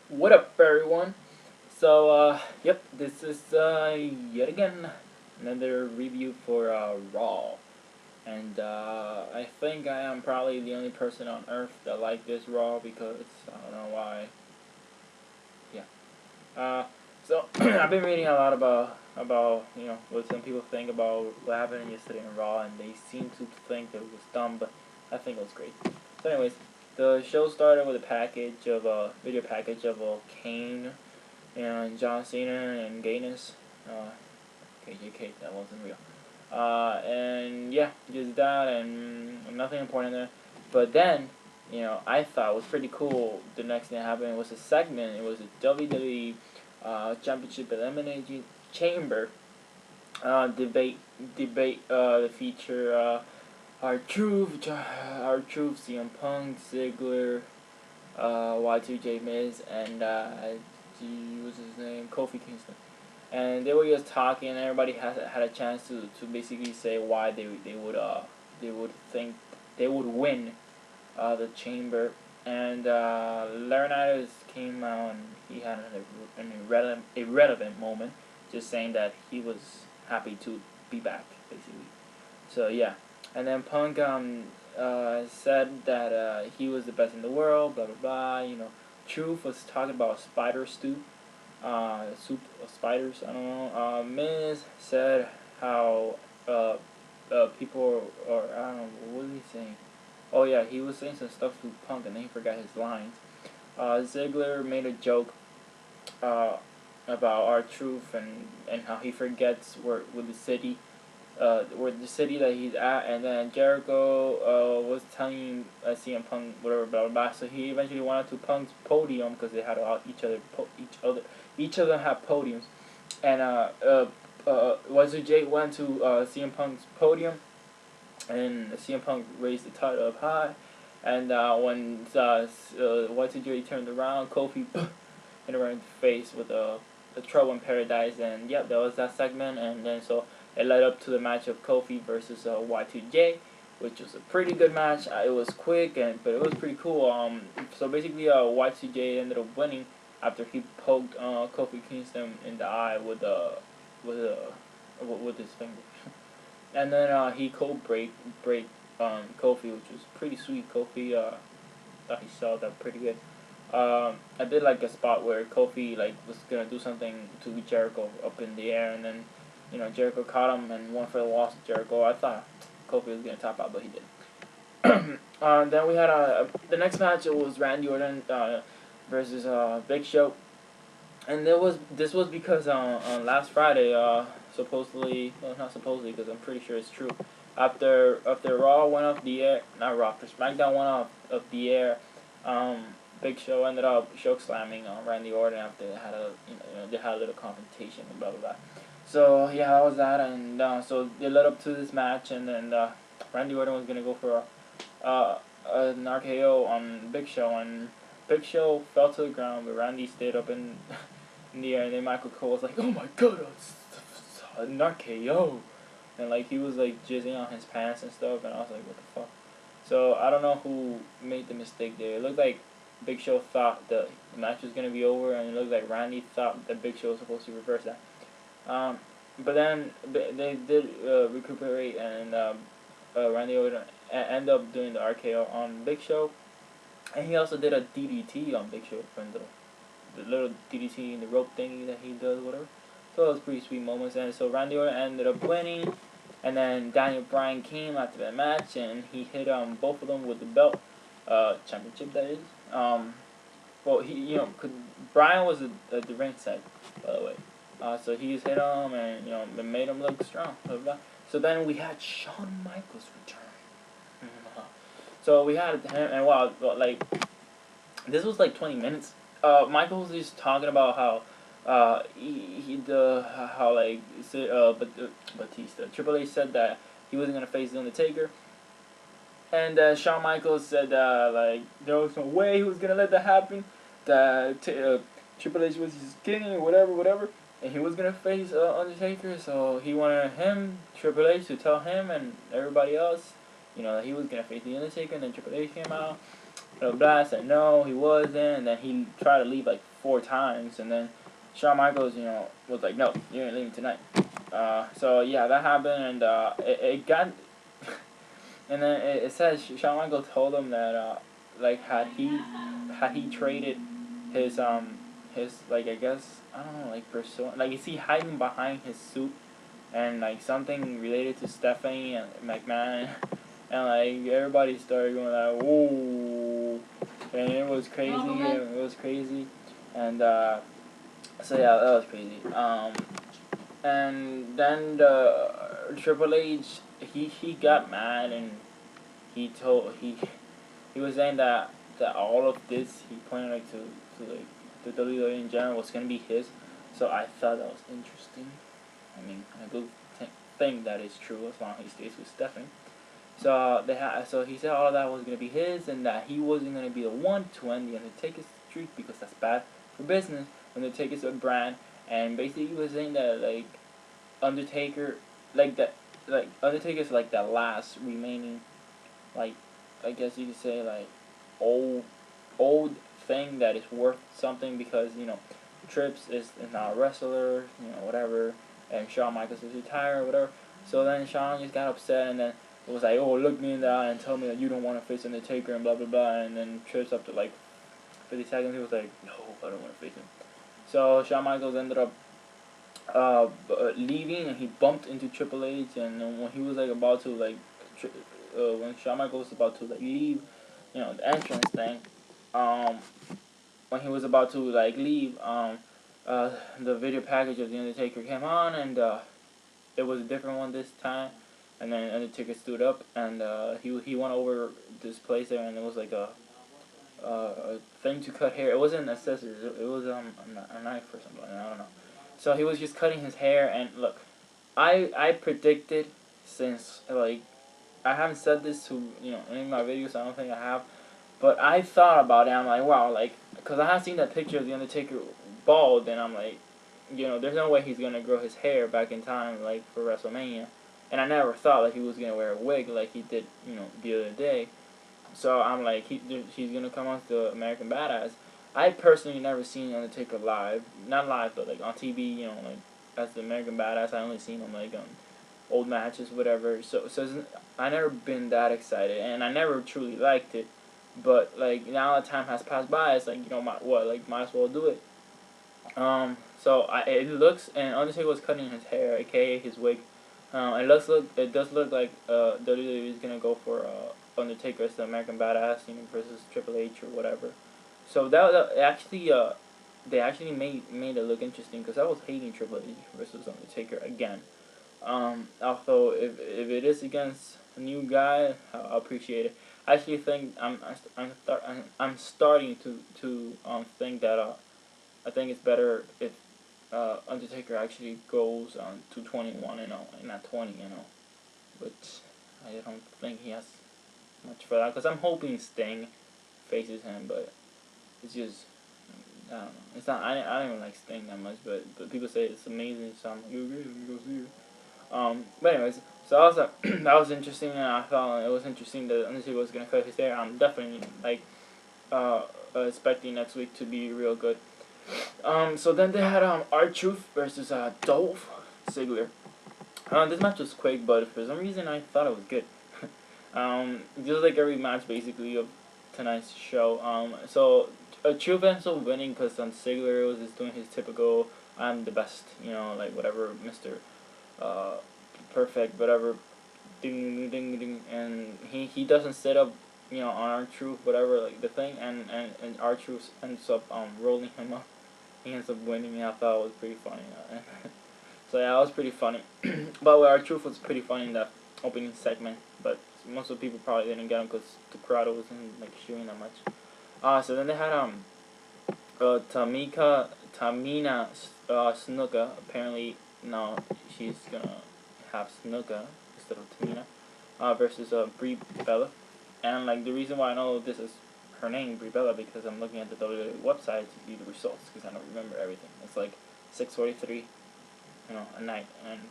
What up, everyone? So, yep, this is yet again another review for Raw, and I think I am probably the only person on Earth that like this Raw because I don't know why. Yeah. So I've been reading a lot about what some people think about what happened yesterday in Raw, and they seem to think that it was dumb, but I think it was great. So, anyways, the show started with a package of a video package of Kane and John Cena and Gaines. KJK, that wasn't real. And yeah, just that and nothing important there. But then, I thought it was pretty cool. The next thing that happened was a segment. It was a WWE Championship Elimination Chamber debate. The feature our truth, CM Punk, Ziggler, Y2J Miz, and what's his name, Kofi Kingston. And they were just talking, and everybody had a chance to basically say why they would think they would win the chamber. And Laurinaitis came out and he had an irrelevant moment, just saying that he was happy to be back, basically. So yeah, and then Punk said that he was the best in the world, blah blah blah. Truth was talking about spider soup of spiders. I don't know. Miz said how people or I don't know, what was he saying? Oh yeah, he was saying some stuff to Punk and then he forgot his lines. Ziggler made a joke uh, about R-Truth and how he forgets where with the city the city that he's at, and then Jericho was telling CM Punk whatever blah blah blah. So he eventually went out to Punk's podium because they had each of them had podiums, and Y2J went to CM Punk's podium, and CM Punk raised the title up high, and when Y2J turned around, Kofi hit her in the face with the Trouble in Paradise, and yep, that was that segment, and then so it led up to the match of Kofi versus Y2J, which was a pretty good match. It was quick, but it was pretty cool. So basically, Y2J ended up winning after he poked Kofi Kingston in the eye with a with his finger, and then he cold break Kofi, which was pretty sweet. Kofi thought he sold that pretty good. I did like a spot where Kofi was gonna do something to Jericho up in the air, and then Jericho caught him and won for the loss. Jericho, I thought Kofi was gonna tap out, but he did. Then we had the next match. It was Randy Orton versus Big Show, and this was because on last Friday, supposedly, well, not supposedly, because I'm pretty sure it's true. After Raw went off the air, not Raw, after SmackDown went off of the air, Big Show ended up choke slamming Randy Orton after they had a little confrontation and blah blah blah. So yeah, that was that, and so it led up to this match, and then Randy Orton was gonna go for an RKO on Big Show, and Big Show fell to the ground, but Randy stayed up in the air, and then Michael Cole was like, "Oh my God, it's an RKO," and he was jizzing on his pants and stuff, and I was like, "What the fuck?" So I don't know who made the mistake there. It looked like Big Show thought the match was gonna be over, and it looked like Randy thought that Big Show was supposed to reverse that. But then they did recuperate, and Randy Orton ended up doing the RKO on Big Show, and he also did a DDT on Big Show from the little DDT in the rope thingy that he does, whatever. So it was pretty sweet moments, and so Randy Orton ended up winning, and then Daniel Bryan came after that match, and he hit both of them with the belt, championship that is. Well, Bryan was at the ringside, by the way. So he just hit him, and it made him look strong. Blah, blah. So then we had Shawn Michaels return. So we had him, and wow, this was 20 minutes. Michaels is talking about how Batista, Triple H said that he wasn't gonna face The Undertaker, and Shawn Michaels said there was no way he was gonna let that happen. That Triple H was just kidding, whatever, and he was gonna face Undertaker. So he wanted Triple H, to tell him and everybody else, that he was gonna face The Undertaker. And then Triple H came out, blah blah. Said no, he wasn't, and then he tried to leave like 4 times, and then Shawn Michaels, was like, no, you ain't leaving tonight. So yeah, that happened, and it got, and then it says Shawn Michaels told him that like had he traded his like I guess I don't know like persona, like is he hiding behind his suit and like something related to Stephanie and McMahon, and like everybody started going like whoa, and it was crazy. It was crazy, and so yeah, that was crazy. And then Triple H, he got mad, and he was saying that all of this, he pointed like to like the WWE in general was gonna be his. So I thought that was interesting. I mean, I do think that is true as long as he stays with Stephanie. So so he said all of that was gonna be his, and that he wasn't gonna be the one to end the Undertaker's streak because that's bad for business. Undertaker's a brand, and basically he was saying that like Undertaker, Undertaker's like the last remaining, like, I guess you could say like old old thing that is worth something, because Trips is not a wrestler, whatever, and Shawn Michaels is retired, whatever. So then Shawn just got upset, and then it was like, oh, look me in the eye and tell me that you don't want to face Undertaker and blah blah blah, and then Trips up to like 50 seconds, he was like, no, I don't want to face him. So Shawn Michaels ended up leaving, and he bumped into Triple H, and when he was like about to like, when Shawn Michaels was about to like leave, the entrance thing, um, when he was about to like leave, the video package of the Undertaker came on, and it was a different one this time, and then Undertaker stood up, and he went over this place there, and it was like a thing to cut hair. It wasn't an accessory. It was a knife or something. I don't know. So he was just cutting his hair, and look, I predicted, since like I haven't said this to any of my videos. I don't think I have, but I thought about it. I'm like, wow, like, because I have seen that picture of the Undertaker bald, and I'm like, there's no way he's gonna grow his hair back in time like for WrestleMania, and I never thought like he was gonna wear a wig like he did the other day. So I'm like, he's gonna come on to American Badass. I personally never seen Undertaker live, not live, but like on TV. Like as the American Badass, I only seen him like on old matches, whatever. So I never been that excited, and I never truly liked it. But like now that time has passed by, it's like might as well do it. It looks, and Undertaker was cutting his hair, aka his wig. It does look like WWE is gonna go for Undertaker as the American Badass, versus Triple H or whatever. So that actually they actually made it look interesting, because I was hating Triple H versus Undertaker again. Although if it is against a new guy, I appreciate it. I actually think I'm starting to think that I think it's better if Undertaker actually goes to 21 and not 20 but I don't think he has much for that, because I'm hoping Sting faces him, but it's just I don't know. It's not. I don't even like Sting that much, but people say it's amazing, so I'm like, okay, let me go see it. But anyways, so I was that was interesting, and I thought it was interesting that Undertaker was gonna cut his hair. I'm definitely like expecting next week to be real good. So then they had R-Truth versus Dolph Ziggler. This match was quick, but for some reason I thought it was good. Just like every match basically of tonight's show. Truth ends up winning because Ziggler was just doing his typical I'm the best, like whatever, Mr. Perfect, whatever, ding ding ding, and he doesn't set up, on R-Truth, whatever, like the thing, and R-Truth ends up rolling him up. He ends up winning, and I thought it was pretty funny. So yeah, it was pretty funny. But R-Truth was pretty funny in that opening segment, but most of the people probably didn't get him because the crowd wasn't like cheering that much. So then they had Tamina Snuka. Apparently now she's gonna have Snuka instead of Tamina, versus Brie Bella. And like the reason why I know this is her name, Brie Bella, because I'm looking at the WWE website to see the results, because I don't remember everything. It's like 6:43, at night, and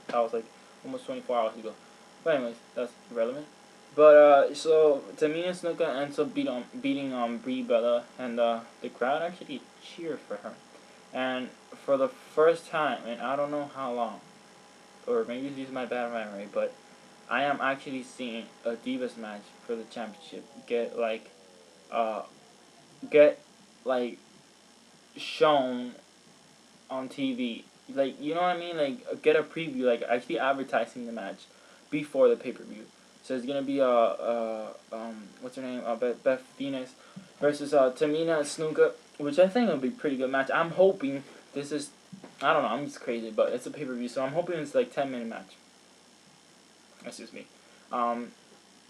that was like almost 24 hours ago. But anyways, that's irrelevant. But so Tamina Snuka ends up beating Brie Bella, and the crowd actually cheered for her. And for the first time, and I don't know how long, or maybe this is my bad memory, but I am actually seeing a Divas match for the championship uh get like shown on TV. Like, you know what I mean? Like, get a preview, like actually advertising the match before the pay per view. So it's gonna be what's her name? Beth Phoenix versus Tamina Snuka, which I think will be a pretty good match. I'm hoping this is, I don't know, I'm just crazy, but it's a pay per view, so I'm hoping it's like 10-minute match. Excuse me. Um,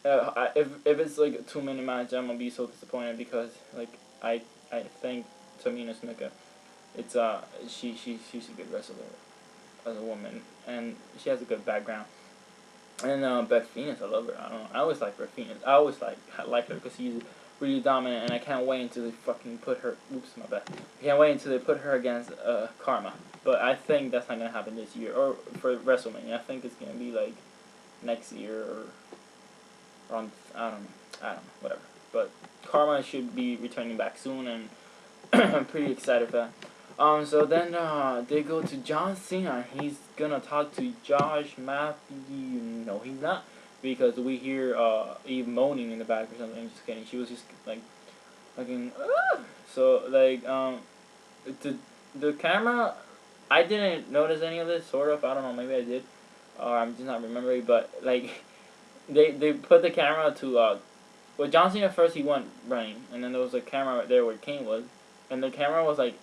if it's like a 2-minute match, I'm gonna be so disappointed because like I think Tamina Snuka, it's she's a good wrestler as a woman, and she has a good background. And Beth Phoenix, I love her. I don't know. I always like Beth Phoenix. I like her because she's really dominant, and I can't wait until they fucking put her. Oops, my bad. I can't wait until they put her against Karma. But I think that's not gonna happen this year or for WrestleMania. I think it's gonna be like next year or around. I don't know. Whatever. But Karma should be returning back soon, and I'm pretty excited for that. So then they go to John Cena. He's gonna talk to Josh Matthew. No, he's not, because we hear Eve moaning in the back or something. Just kidding. She was just like fucking. So like the the camera. I didn't notice any of this. Sort of. I don't know. Maybe I did, or I'm just not remembering. But like they put the camera to well, John Cena first he went running, and then there was a camera right there where Kane was, and the camera was like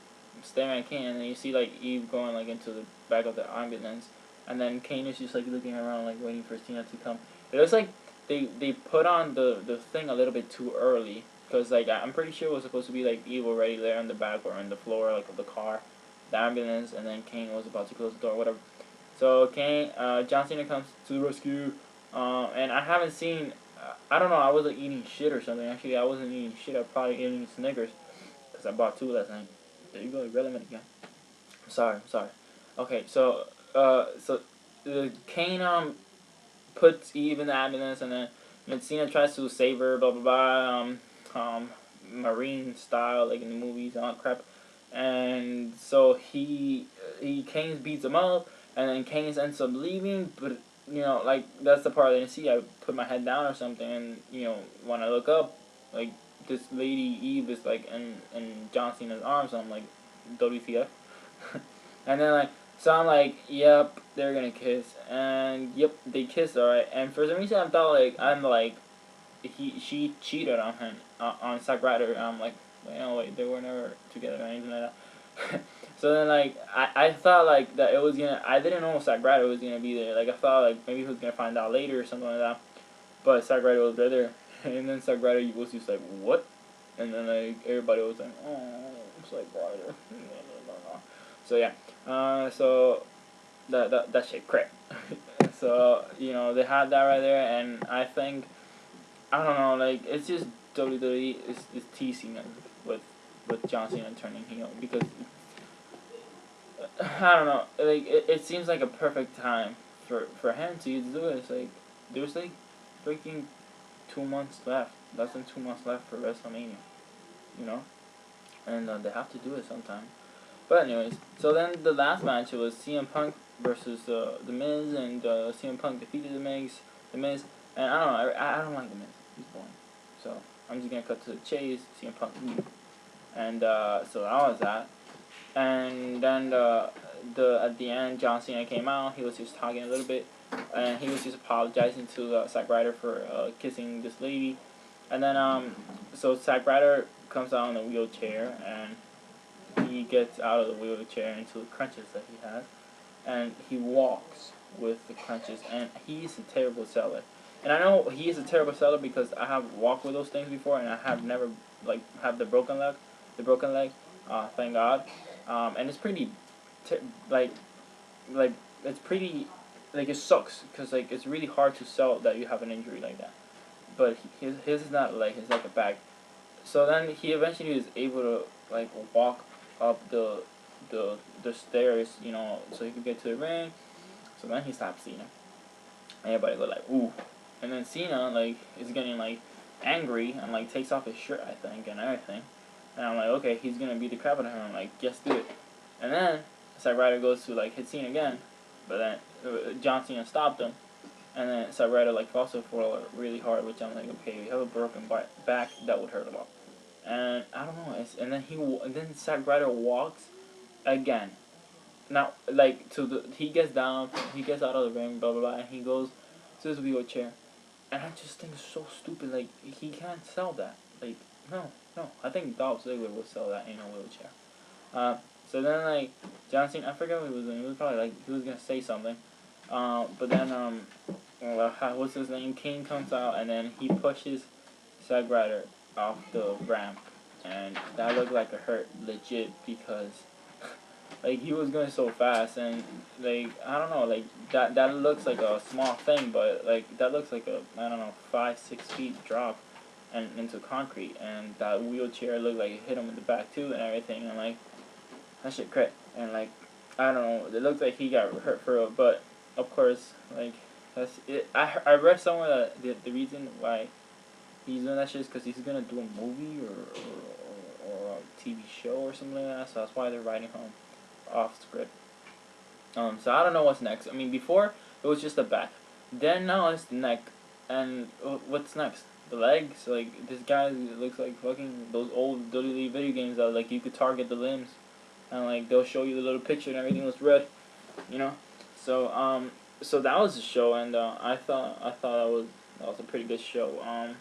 staring at Kane, and then you see like Eve going like into the back of the ambulance, and then Kane is just like looking around like waiting for Cena to come. It looks like they put on the thing a little bit too early, because like I'm pretty sure it was supposed to be like Eve already there on the back or on the floor like of the car, the ambulance, and then Kane was about to close the door, whatever. So Kane, John Cena comes to the rescue, and I haven't seen. I don't know. I was like eating shit or something. Actually, I wasn't eating shit. I was probably eating Snickers, because I bought 2 last night. There you go, relevant again. I'm sorry. Okay, so Kane puts Eve in the ambulance, and then Cena tries to save her, blah blah blah, Marine style, like in the movies, and all that crap. And so he Kane beats him up, and then Kane ends up leaving, but like that's the part I didn't see. I put my head down or something, and when I look up, like this lady Eve is like in John Cena's arms. So I'm like, WTF? And then so I'm like, yep, they're gonna kiss, and yep, they kissed, alright. And for some reason, I'm like, she cheated on him on Zack Ryder. And I'm like, wait, they were never together or anything like that. So then I thought like that it was gonna. I didn't know Zack Ryder was gonna be there. Like I thought like maybe he was gonna find out later or something like that. But Zack Ryder was right there, and then Zack Ryder was just like, what? And then like everybody was like, oh, Zack Ryder. So yeah, so that shit crap. So they had that right there, and I think I don't know, like it's just WWE is teasing them with John Cena turning heel, because I don't know, like it seems like a perfect time for him to do it. It's like there's like freaking 2 months left, less than 2 months left for WrestleMania, you know, and they have to do it sometime. But anyways, so then the last match was CM Punk versus the Miz, and CM Punk defeated the Miz, and I don't know, I don't like the Miz. He's boring. So I'm just gonna cut to the chase. CM Punk, and so that was that. And then the at the end, John Cena came out. He was just talking a little bit, and he was just apologizing to Zack Ryder for kissing this lady, and then so Zack Ryder comes out in a wheelchair, and he gets out of the wheelchair into the crutches that he has, and he walks with the crutches, and he's a terrible seller. And I know he is a terrible seller because I have walked with those things before, and I have never have the broken leg. Thank God. And it's pretty, like it's pretty, like it sucks because like it's really hard to sell that you have an injury like that. But his is not like his like a back. So then he eventually was able to like walk up the stairs, so he could get to the ring. So then he stopped Cena. Everybody go like, ooh. and then Cena like is getting like angry and like takes off his shirt, I think, and everything. And I'm like, okay, he's gonna beat the crap out of him. I'm like, yes, do it. And then Zack Ryder goes to like hit Cena again, but then John Cena stopped him. And then Zack Ryder like falls to the floor really hard, which I'm like, okay, you have a broken back, that would hurt a lot. And I don't know, and then Zack Ryder walks again. Now, like he gets down, he gets out of the ring, blah blah blah, and he goes to his wheelchair. And I just think it's so stupid. Like, he can't sell that. Like, no. I think Dolph Ziggler would sell that in a wheelchair. So then, like, John Cena, I forget what he was doing. He was probably, like, he was going to say something. But then, what's his name? Kane comes out, and then he pushes Zack Ryder off the ramp. And that looked like it hurt legit because like, he was going so fast, and like, I don't know, like that looks like a small thing, but like that looks like a, I don't know, 5-6 feet drop and into concrete, and that wheelchair looked like it hit him in the back too and everything, and like that shit crit, and like I don't know, it looked like he got hurt for real, but of course, like that's it. I read somewhere that the reason why he's doing that shit is because he's gonna do a movie or a TV show or something like that, so that's why they're writing home off script. So I don't know what's next. I mean, before it was just the back, then now it's the neck, and what's next? The legs. Like, this guy looks like fucking those old WWE video games that like you could target the limbs, and like they'll show you the little picture and everything was red, you know. So that was the show, and I thought that was a pretty good show.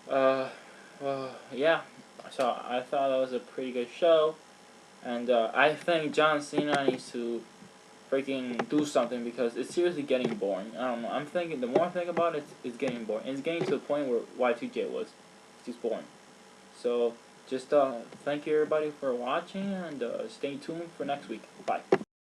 Yeah. So I thought that was a pretty good show. And I think John Cena needs to freaking do something because it's seriously getting boring. I don't know. I'm thinking, the more I think about it, it's getting boring. It's getting to the point where Y2J was. It's just boring. So, just thank you everybody for watching, and stay tuned for next week. Bye.